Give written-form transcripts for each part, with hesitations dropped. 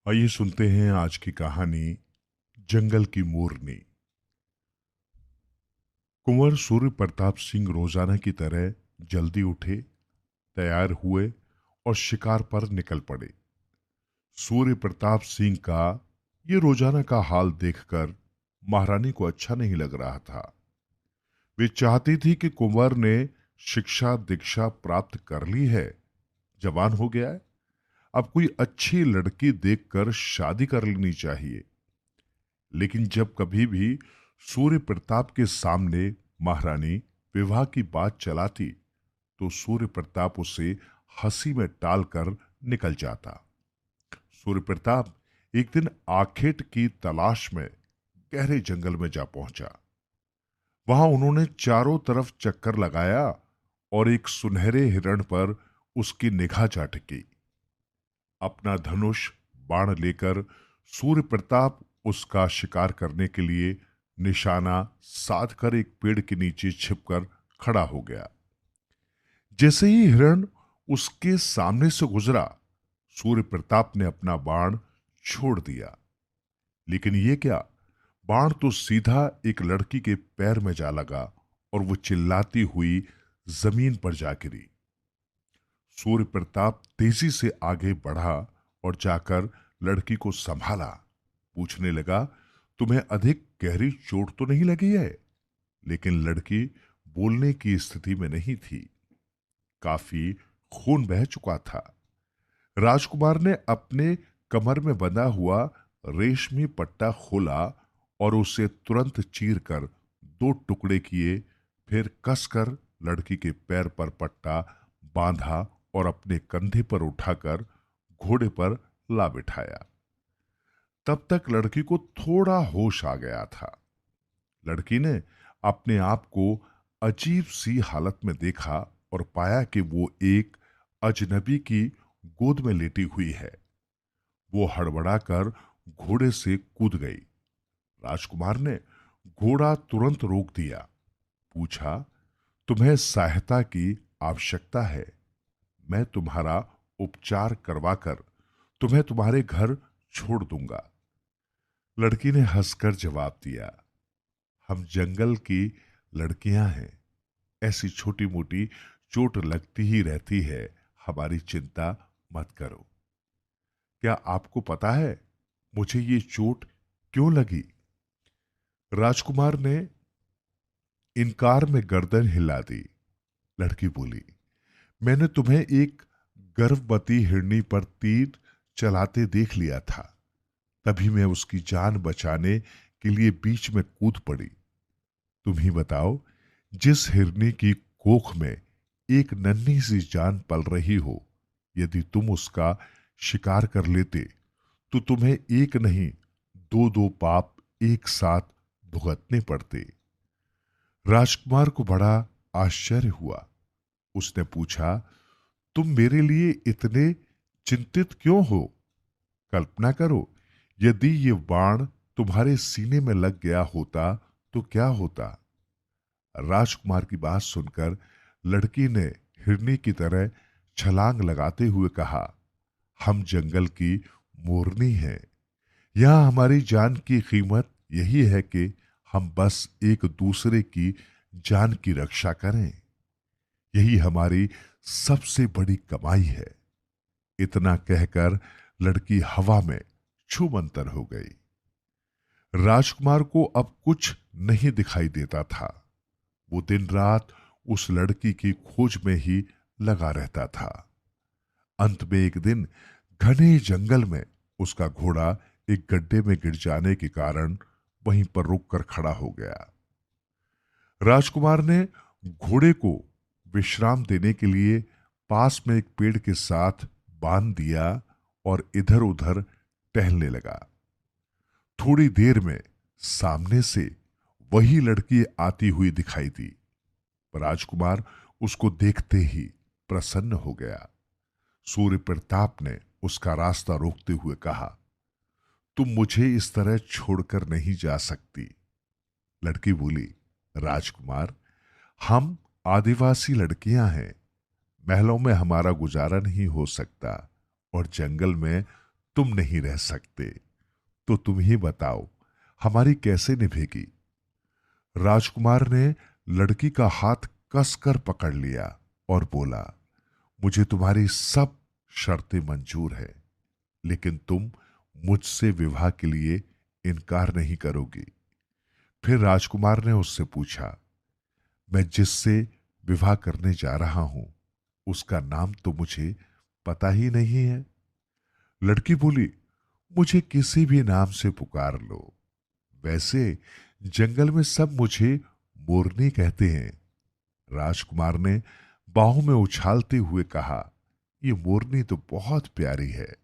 आइए सुनते हैं आज की कहानी जंगल की मोरनी। कुंवर सूर्य प्रताप सिंह रोजाना की तरह जल्दी उठे, तैयार हुए और शिकार पर निकल पड़े। सूर्य प्रताप सिंह का ये रोजाना का हाल देखकर महारानी को अच्छा नहीं लग रहा था। वे चाहती थी कि कुंवर ने शिक्षा दीक्षा प्राप्त कर ली है, जवान हो गया है, अब कोई अच्छी लड़की देखकर शादी कर लेनी चाहिए। लेकिन जब कभी भी सूर्य प्रताप के सामने महारानी विवाह की बात चलाती तो सूर्य प्रताप उसे हंसी में टालकर निकल जाता। सूर्य प्रताप एक दिन आखेट की तलाश में गहरे जंगल में जा पहुंचा। वहां उन्होंने चारों तरफ चक्कर लगाया और एक सुनहरे हिरण पर उसकी निगाह जा टिकी। अपना धनुष बाण लेकर सूर्य प्रताप उसका शिकार करने के लिए निशाना साध कर एक पेड़ के नीचे छिपकर खड़ा हो गया। जैसे ही हिरण उसके सामने से गुजरा, सूर्य प्रताप ने अपना बाण छोड़ दिया। लेकिन ये क्या, बाण तो सीधा एक लड़की के पैर में जा लगा और वो चिल्लाती हुई जमीन पर जा गिरी। सूर्य प्रताप तेजी से आगे बढ़ा और जाकर लड़की को संभाला। पूछने लगा, तुम्हें अधिक गहरी चोट तो नहीं लगी है? लेकिन लड़की बोलने की स्थिति में नहीं थी। काफी खून बह चुका था। राजकुमार ने अपने कमर में बंधा हुआ रेशमी पट्टा खोला और उसे तुरंत चीरकर दो टुकड़े किए, फिर कसकर लड़की के पैर पर पट्टा बांधा और अपने कंधे पर उठाकर घोड़े पर ला बिठाया। तब तक लड़की को थोड़ा होश आ गया था। लड़की ने अपने आप को अजीब सी हालत में देखा और पाया कि वो एक अजनबी की गोद में लेटी हुई है। वो हड़बड़ाकर घोड़े से कूद गई। राजकुमार ने घोड़ा तुरंत रोक दिया। पूछा, तुम्हें सहायता की आवश्यकता है? मैं तुम्हारा उपचार करवाकर तुम्हें तुम्हारे घर छोड़ दूंगा। लड़की ने हंसकर जवाब दिया, हम जंगल की लड़कियां हैं, ऐसी छोटी मोटी चोट लगती ही रहती है, हमारी चिंता मत करो। क्या आपको पता है मुझे ये चोट क्यों लगी? राजकुमार ने इनकार में गर्दन हिला दी। लड़की बोली, मैंने तुम्हें एक गर्भवती हिरनी पर तीर चलाते देख लिया था, तभी मैं उसकी जान बचाने के लिए बीच में कूद पड़ी। तुम ही बताओ, जिस हिरनी की कोख में एक नन्ही सी जान पल रही हो, यदि तुम उसका शिकार कर लेते तो तुम्हें एक नहीं दो दो पाप एक साथ भुगतने पड़ते। राजकुमार को बड़ा आश्चर्य हुआ। उसने पूछा, तुम मेरे लिए इतने चिंतित क्यों हो? कल्पना करो, यदि ये बाण तुम्हारे सीने में लग गया होता तो क्या होता? राजकुमार की बात सुनकर लड़की ने हिरनी की तरह छलांग लगाते हुए कहा, हम जंगल की मोरनी हैं। यहां हमारी जान की कीमत यही है कि हम बस एक दूसरे की जान की रक्षा करें। यही हमारी सबसे बड़ी कमाई है। इतना कहकर लड़की हवा में छूमंतर हो गई। राजकुमार को अब कुछ नहीं दिखाई देता था। वो दिन रात उस लड़की की खोज में ही लगा रहता था। अंत में एक दिन घने जंगल में उसका घोड़ा एक गड्ढे में गिर जाने के कारण वहीं पर रुककर खड़ा हो गया। राजकुमार ने घोड़े को विश्राम देने के लिए पास में एक पेड़ के साथ बांध दिया और इधर उधर टहलने लगा। थोड़ी देर में सामने से वही लड़की आती हुई दिखाई दी। राजकुमार उसको देखते ही प्रसन्न हो गया। सूर्य प्रताप ने उसका रास्ता रोकते हुए कहा, तुम मुझे इस तरह छोड़कर नहीं जा सकती। लड़की बोली, राजकुमार, हम आदिवासी लड़कियां हैं, महलों में हमारा गुजारा नहीं हो सकता और जंगल में तुम नहीं रह सकते, तो तुम ही बताओ हमारी कैसे निभेगी। राजकुमार ने लड़की का हाथ कसकर पकड़ लिया और बोला, मुझे तुम्हारी सब शर्तें मंजूर है, लेकिन तुम मुझसे विवाह के लिए इनकार नहीं करोगी। फिर राजकुमार ने उससे पूछा, मैं जिससे विवाह करने जा रहा हूं उसका नाम तो मुझे पता ही नहीं है। लड़की बोली, मुझे किसी भी नाम से पुकार लो, वैसे जंगल में सब मुझे मोरनी कहते हैं। राजकुमार ने बाहों में उछालते हुए कहा, ये मोरनी तो बहुत प्यारी है।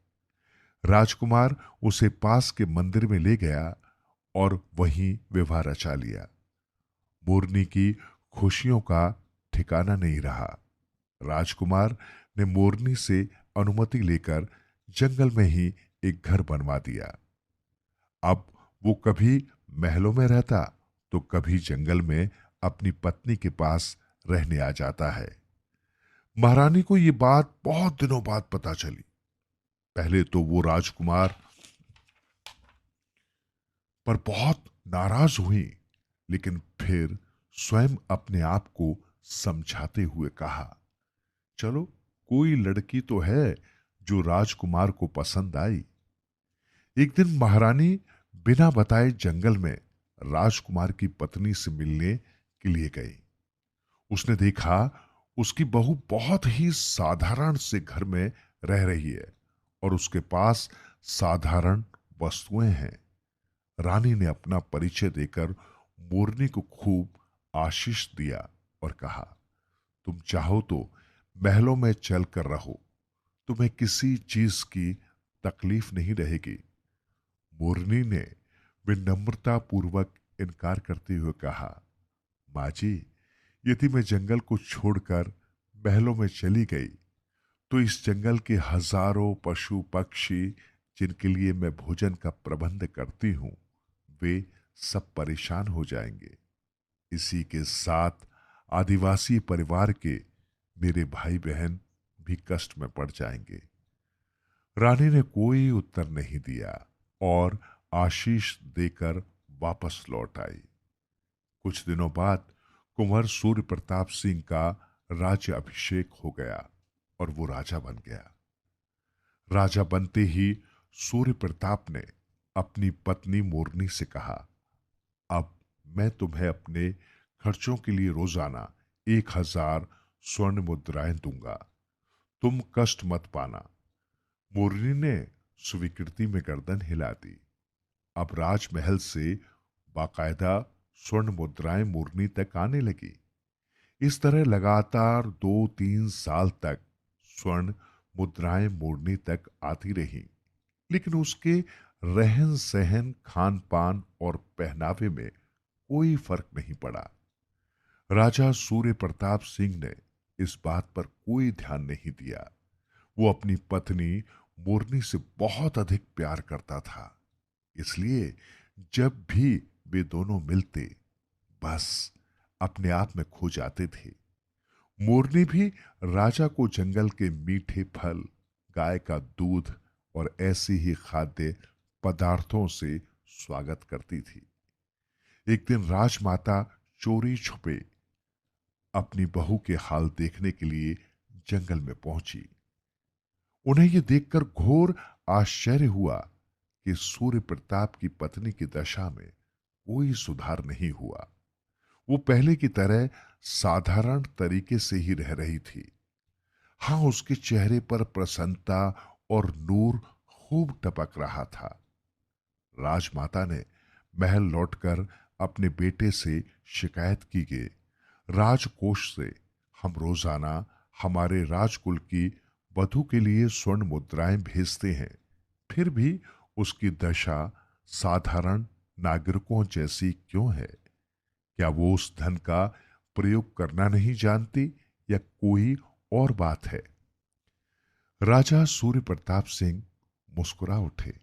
राजकुमार उसे पास के मंदिर में ले गया और वहीं विवाह रचा लिया। मोरनी की खुशियों का ठिकाना नहीं रहा। राजकुमार ने मोरनी से अनुमति लेकर जंगल में ही एक घर बनवा दिया। अब वो कभी महलों में रहता तो कभी जंगल में अपनी पत्नी के पास रहने आ जाता है। महारानी को ये बात बहुत दिनों बाद पता चली। पहले तो वो राजकुमार पर बहुत नाराज हुई, लेकिन फिर स्वयं अपने आप को समझाते हुए कहा, चलो कोई लड़की तो है जो राजकुमार को पसंद आई। एक दिन महारानी बिना बताए जंगल में राजकुमार की पत्नी से मिलने के लिए गई। उसने देखा उसकी बहू बहुत ही साधारण से घर में रह रही है और उसके पास साधारण वस्तुएं हैं। रानी ने अपना परिचय देकर मोरनी को खूब आशीष दिया और कहा, तुम चाहो तो महलों में चल कर रहो, तुम्हें किसी चीज की तकलीफ नहीं रहेगी। मोरनी ने विनम्रता पूर्वक इनकार करते हुए कहा, माँ जी, यदि मैं जंगल को छोड़कर महलों में चली गई तो इस जंगल के हजारों पशु पक्षी जिनके लिए मैं भोजन का प्रबंध करती हूं वे सब परेशान हो जाएंगे। इसी के साथ आदिवासी परिवार के मेरे भाई बहन भी कष्ट में पड़ जाएंगे। रानी ने कोई उत्तर नहीं दिया और आशीष देकर वापस लौट आई। कुछ दिनों बाद कुंवर सूर्य प्रताप सिंह का राज्य अभिषेक हो गया और वो राजा बन गया। राजा बनते ही सूर्य प्रताप ने अपनी पत्नी मोरनी से कहा, अब मैं तुम्हें अपने खर्चों के लिए रोजाना 1000 स्वर्ण मुद्राएं दूंगा, तुम कष्ट मत पाना। मोरनी ने स्वीकृति में गर्दन हिला दी। अब राजमहल से बाकायदा स्वर्ण मुद्राएं मोरनी तक आने लगी। इस तरह लगातार 2-3 साल तक स्वर्ण मुद्राएं मोरनी तक आती रही, लेकिन उसके रहन सहन, खान पान और पहनावे में कोई फर्क नहीं पड़ा। राजा सूर्य प्रताप सिंह ने इस बात पर कोई ध्यान नहीं दिया। वो अपनी पत्नी मोरनी से बहुत अधिक प्यार करता था, इसलिए जब भी वे दोनों मिलते बस अपने आप में खो जाते थे। मोरनी भी राजा को जंगल के मीठे फल, गाय का दूध और ऐसी ही खाद्य पदार्थों से स्वागत करती थी। एक दिन राजमाता चोरी छुपे अपनी बहू के हाल देखने के लिए जंगल में पहुंची। उन्हें यह देखकर घोर आश्चर्य हुआ कि सूर्य प्रताप की पत्नी की दशा में कोई सुधार नहीं हुआ। वो पहले की तरह साधारण तरीके से ही रह रही थी। हाँ, उसके चेहरे पर प्रसन्नता और नूर खूब टपक रहा था। राजमाता ने महल लौटकर अपने बेटे से शिकायत की कि राजकोष से हम रोजाना हमारे राजकुल की वधू के लिए स्वर्ण मुद्राएं भेजते हैं, फिर भी उसकी दशा साधारण नागरिकों जैसी क्यों है? क्या वो उस धन का प्रयोग करना नहीं जानती या कोई और बात है? राजा सूर्य प्रताप सिंह मुस्कुरा उठे।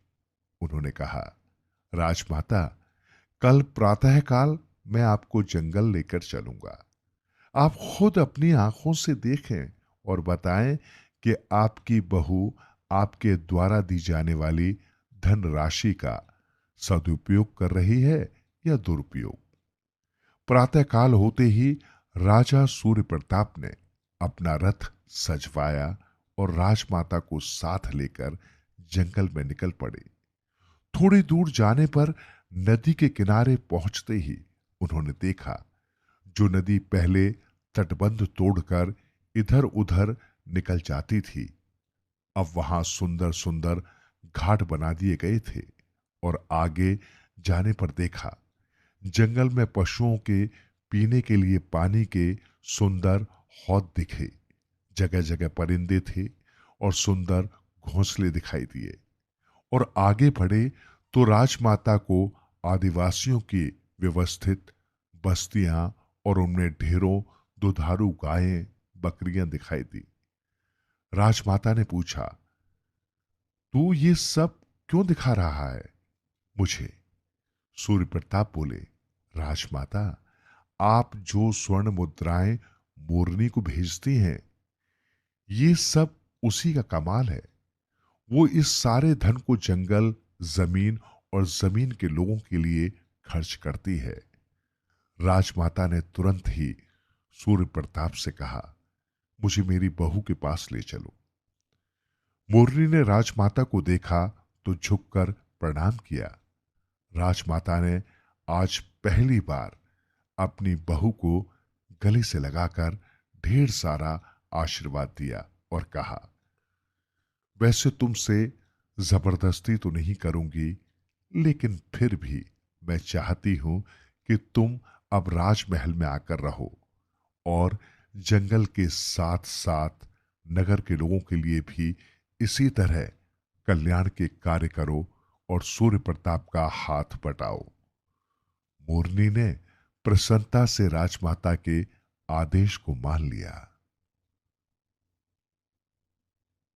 उन्होंने कहा, राजमाता, कल प्रातःकाल मैं आपको जंगल लेकर चलूंगा। आप खुद अपनी आंखों से देखें और बताएं कि आपकी बहू आपके द्वारा दी जाने वाली धनराशि का सदुपयोग कर रही है या दुरुपयोग। प्रातःकाल होते ही राजा सूर्य प्रताप ने अपना रथ सजवाया और राजमाता को साथ लेकर जंगल में निकल पड़े। थोड़ी दूर जाने पर नदी के किनारे पहुंचते ही उन्होंने देखा, जो नदी पहले तटबंध तोड़कर इधर उधर निकल जाती थी, अब वहां सुंदर सुंदर घाट बना दिए गए थे। और आगे जाने पर देखा, जंगल में पशुओं के पीने के लिए पानी के सुंदर हौद दिखे। जगह जगह परिंदे थे और सुंदर घोंसले दिखाई दिए। और आगे बढ़े तो राजमाता को आदिवासियों की व्यवस्थित बस्तियां और उनमें ढेरों दुधारू गायें बकरियां दिखाई दी। राजमाता ने पूछा, तू ये सब क्यों दिखा रहा है मुझे? सूर्य प्रताप बोले, राजमाता, आप जो स्वर्ण मुद्राएं मोरनी को भेजती हैं, ये सब उसी का कमाल है। वो इस सारे धन को जंगल, जमीन और जमीन के लोगों के लिए खर्च करती है। राजमाता ने तुरंत ही सूर्य प्रताप से कहा, मुझे मेरी बहू के पास ले चलो। मोरनी ने राजमाता को देखा तो झुककर प्रणाम किया। राजमाता ने आज पहली बार अपनी बहू को गले से लगाकर ढेर सारा आशीर्वाद दिया और कहा, वैसे तुमसे जबरदस्ती तो नहीं करूंगी, लेकिन फिर भी मैं चाहती हूं कि तुम अब राजमहल में आकर रहो और जंगल के साथ साथ नगर के लोगों के लिए भी इसी तरह कल्याण के कार्य करो और सूर्य प्रताप का हाथ बटाओ। मोरनी ने प्रसन्नता से राजमाता के आदेश को मान लिया।